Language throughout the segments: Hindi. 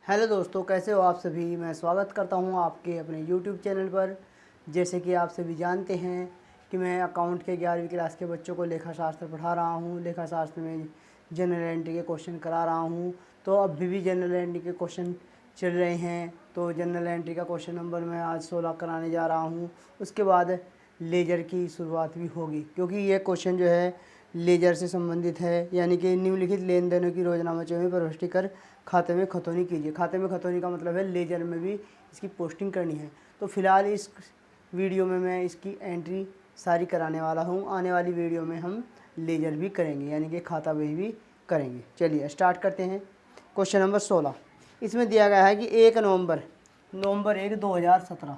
हेलो दोस्तों, कैसे हो आप सभी। मैं स्वागत करता हूं आपके अपने यूट्यूब चैनल पर। जैसे कि आप सभी जानते हैं कि मैं अकाउंट के 11वीं क्लास के बच्चों को लेखा शास्त्र पढ़ा रहा हूं। लेखा शास्त्र में जनरल एंट्री के क्वेश्चन करा रहा हूं। तो अभी भी जनरल एंट्री के क्वेश्चन चल रहे हैं। तो जनरल एंट्री का क्वेश्चन नंबर मैं आज 16 कराने जा रहा हूँ। उसके बाद लेजर की शुरुआत भी होगी, क्योंकि ये क्वेश्चन जो है लेजर से संबंधित है। यानी कि निम्नलिखित लेन देनों की रोजनामा में प्रविष्टि कर खाते में खतौनी कीजिए। खाते में खतौनी का मतलब है लेजर में भी इसकी पोस्टिंग करनी है। तो फिलहाल इस वीडियो में मैं इसकी एंट्री सारी कराने वाला हूँ। आने वाली वीडियो में हम लेजर भी करेंगे, यानी कि खाता बही भी करेंगे। चलिए स्टार्ट करते हैं। क्वेश्चन नंबर 16 इसमें दिया गया है कि 1 नवंबर 2017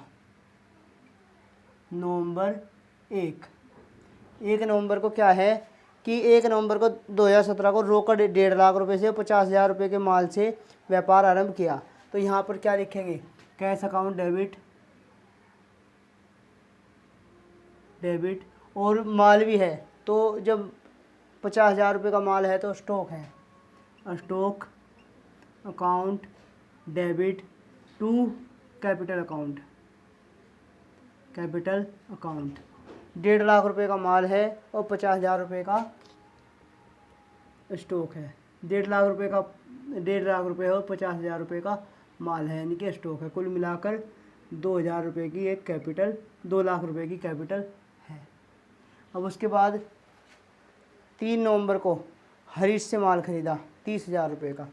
एक नवंबर को क्या है कि 1 नवंबर को 2017 को रोकड़ 1.5 लाख रुपए से 50,000 रुपये के माल से व्यापार आरंभ किया। तो यहाँ पर क्या लिखेंगे, कैश अकाउंट डेबिट और माल भी है। तो जब 50,000 रुपये का माल है तो स्टॉक है, stock account debit to capital account 1.5 lakh रुपए का माल है और 50,000 रुपये का स्टॉक है। 1.5 लाख रुपये और 50,000 रुपये का माल है, यानी कि स्टॉक है। कुल मिलाकर 2,000 रुपये की एक कैपिटल, 2 लाख रुपये की कैपिटल है। अब उसके बाद 3 नवंबर को हरीश से माल खरीदा 30,000 रुपये का।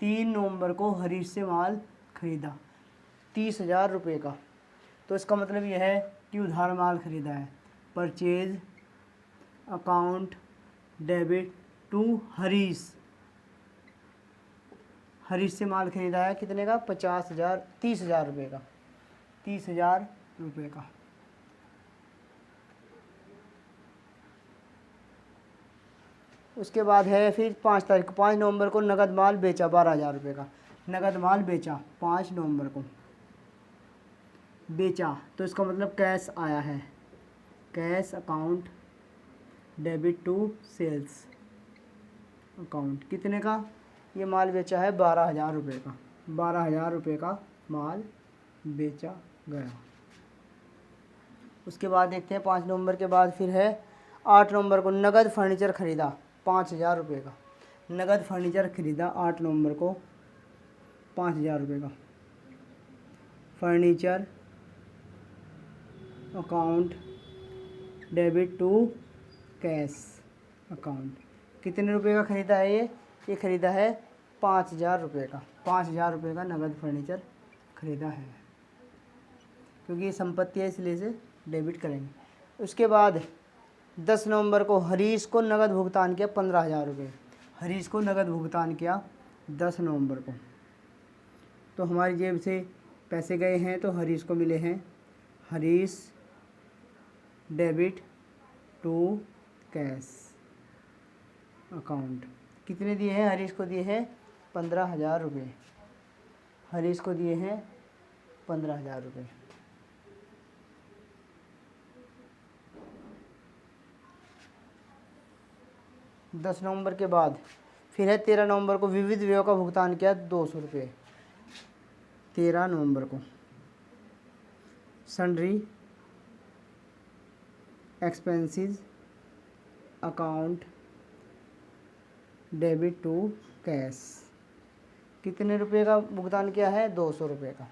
3 नवंबर को हरीश से माल खरीदा 30,000 रुपये का। तो इसका मतलब यह है कि उधार माल खरीदा है। Purchase account debit to Harish से माल खरीदा है कितने का, 30,000 रुपये का। 30,000 रुपये का। उसके बाद है फिर 5 नवंबर को नगद माल बेचा 12,000 रुपये का। नगद माल बेचा 5 नवंबर को बेचा, तो इसका मतलब कैश आया है। Cash account debit to sales account कितने का ये माल बेचा है, 12,000 रुपये का। 12,000 रुपये का माल बेचा गया। उसके बाद देखते हैं 5 नवंबर के बाद फिर है 8 नवंबर को नगद फर्नीचर खरीदा 5,000 रुपये का। नगद फर्नीचर खरीदा 8 नवंबर को 5,000 रुपये का। Furniture account debit to cash account कितने रुपये का खरीदा है ये खरीदा है 5,000 रुपये का। 5,000 रुपये का नगद फर्नीचर खरीदा है, क्योंकि ये संपत्ति है इसलिए इसे डेबिट करेंगे। उसके बाद 10 नवंबर को हरीश को नगद भुगतान किया 15,000 रुपये। हरीश को नगद भुगतान किया 10 नवंबर को। तो हमारी जेब से पैसे गए हैं तो हरीश को मिले हैं। Harish debit to cash account कितने दिए हैं, हरीश को दिए हैं 15,000 रुपये। हरीश को दिए हैं 15,000 रुपये। दस नवंबर के बाद फिर है 13 नवंबर को विविध व्ययों का भुगतान किया 200 रुपये। 13 नवंबर को sundry expenses account debit to cash कितने रुपए का भुगतान किया है, 200 रुपये का।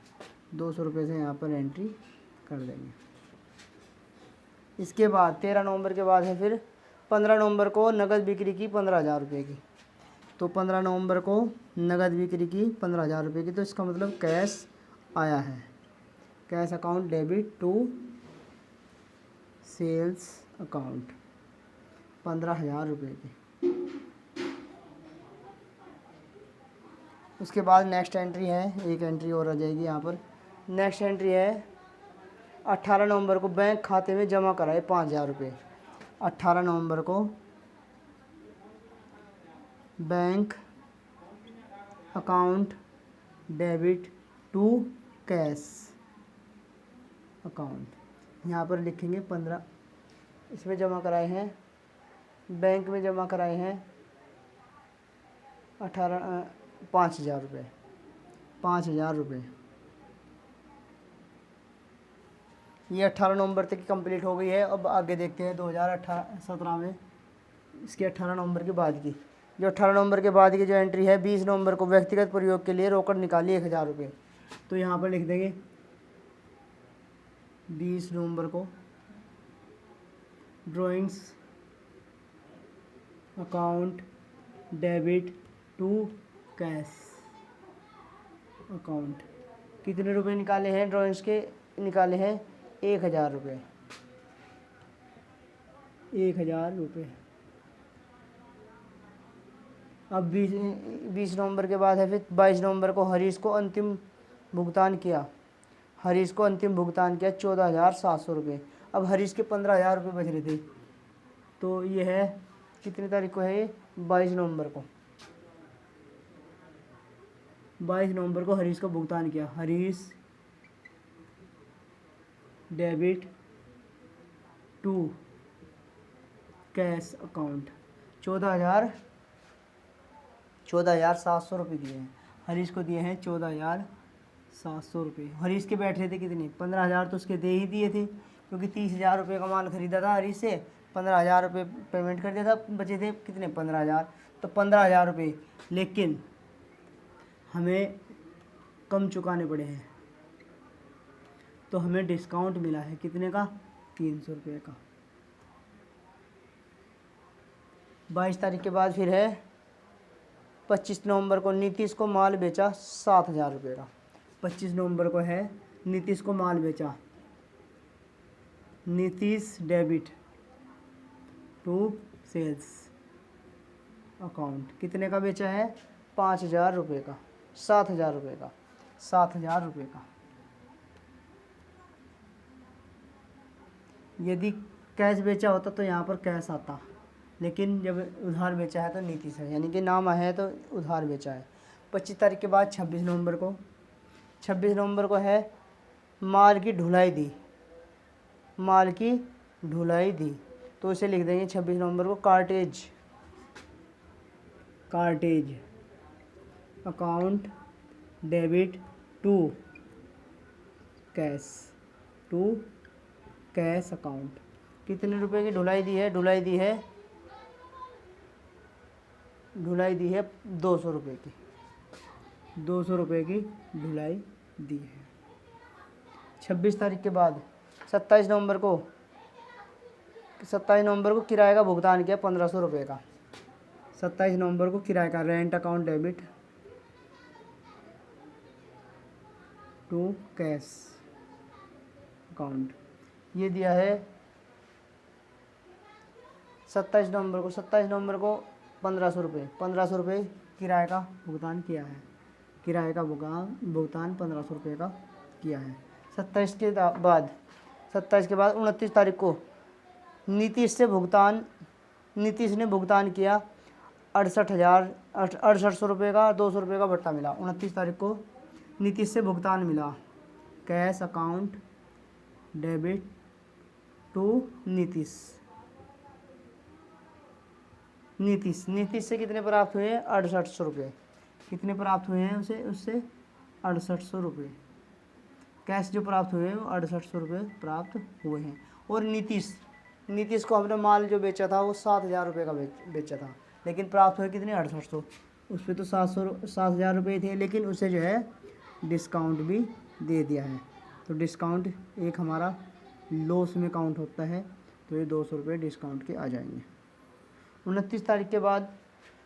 200 रुपये से यहाँ पर एंट्री कर देंगे। इसके बाद 13 नवंबर के बाद है फिर 15 नवंबर को नगद बिक्री की 15,000 रुपये की। तो 15 नवंबर को नगद बिक्री की 15,000 रुपये की। तो इसका मतलब कैश आया है। Cash account debit to sales account 15,000 रुपये की। उसके बाद नेक्स्ट एंट्री है, एक एंट्री और आ जाएगी यहाँ पर। नेक्स्ट एंट्री है 18 नवंबर को बैंक खाते में जमा कराए 5,000 रुपये। 18 नवंबर को bank account debit to cash account यहाँ पर लिखेंगे 15। इसमें जमा कराए हैं, बैंक में जमा कराए हैं 5,000 रुपये। 5,000 रुपये। ये 18 नवंबर तक कंप्लीट हो गई है। अब आगे देखते हैं 2017 में इसके 18 नवंबर के बाद की। जो 18 नवंबर के बाद की जो एंट्री है, 20 नवंबर को व्यक्तिगत प्रयोग के लिए रोकड़ निकाली 1,000 रुपये। तो यहाँ पर लिख देंगे 20 नवंबर को drawings account debit to cash account. कितने रुपए निकाले हैं ड्राइंग्स के? निकाले हैं 1,000 रुपये। 1,000 रुपये। अब 20 नवंबर के बाद है फिर 22 नवंबर को हरीश को अंतिम भुगतान किया। 14,700 रुपये। अब हरीश के 15,000 रुपये बच रहे थे। तो ये है कितनी तारीख को है ये? 22 नवंबर को। 22 नवंबर को हरीश को भुगतान किया। Harish debit to cash account 14,700 रुपये दिए हैं। हरीश को दिए हैं 14,700 रुपये। हरीश के बैठ रहे थे कितने? 15,000 तो उसके दे ही दिए थे, क्योंकि 30,000 रुपये का माल खरीदा था हरीश से। 15,000 रुपये पेमेंट कर दिया था, बचे थे कितने? 15,000। तो 15,000 रुपये, लेकिन हमें कम चुकाने पड़े हैं। तो हमें डिस्काउंट मिला है कितने का? 300 रुपये का। 22 तारीख के बाद फिर है 25 नवंबर को नीतीश को माल बेचा 7,000 रुपये का। 25 नवंबर को है नीतीश को माल बेचा। Nitish debit to sales account कितने का बेचा है? 5,000 रुपये का। 7,000 रुपये का। 7,000 रुपये का। यदि कैश बेचा होता तो यहाँ पर कैश आता, लेकिन जब उधार बेचा है तो नीतीश है, यानी कि नाम है तो उधार बेचा है। 25 तारीख के बाद 26 नवंबर को 26 नवंबर को है माल की ढुलाई दी। माल की ढुलाई दी, तो इसे लिख देंगे 26 नवंबर को cartage account debit to cash account. कितने रुपए की ढुलाई दी है? ढुलाई दी है 200 रुपये की। 200 रुपये की ढुलाई दी है। 26 तारीख के बाद 27 नवंबर को किराए का भुगतान किया 1,500 रुपये का। 27 नवंबर को किराए का rent account debit to cash account, ये दिया है 27 नवंबर को। 27 नवंबर को 1,500 रुपये किराए का भुगतान किया है। किराए का भुगतान 1,500 रुपये का किया है। 27 के बाद 29 तारीख को नीतीश ने भुगतान किया 68,800 रुपये का। 200 रुपये का भत्ता मिला। 29 तारीख को नीतीश से भुगतान मिला। Cash account debit to Nitish से कितने प्राप्त हुए? 6,800 रुपये। कितने प्राप्त हुए हैं उससे 6,800 रुपये। कैश जो प्राप्त हुए हैं वो 6,800 रुपये प्राप्त हुए हैं। और नीतीश को हमने माल जो बेचा था वो 7,000 रुपये का बेचा था, लेकिन प्राप्त हुए कितने? 6,800। उस पर तो 7,000 रुपये थे, लेकिन उसे जो है डिस्काउंट भी दे दिया है। तो डिस्काउंट एक हमारा लॉस में काउंट होता है, तो ये 200 रुपये डिस्काउंट के आ जाएंगे। 29 तारीख के बाद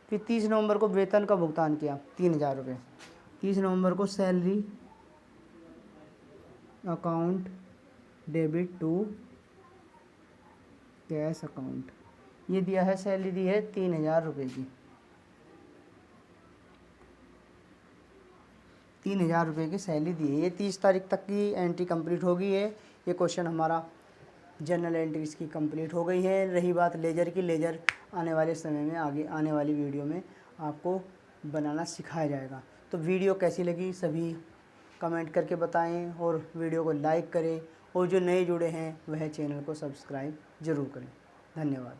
फिर 30 नवंबर को वेतन का भुगतान किया 3,000 रुपये। 30 नवंबर को salary account debit to cash account, ये दिया है। सैलरी दी है 3,000 रुपये की। 3,000 रुपये की सैलरी दी है। ये 30 तारीख तक की एंट्री कंप्लीट हो गई है। ये क्वेश्चन हमारा जनरल एंट्रीज की कंप्लीट हो गई है। रही बात लेजर की, लेजर आने वाले समय में आगे आने वाली वीडियो में आपको बनाना सिखाया जाएगा। तो वीडियो कैसी लगी सभी कमेंट करके बताएं, और वीडियो को लाइक करें, और जो नए जुड़े हैं वह चैनल को सब्सक्राइब ज़रूर करें। धन्यवाद।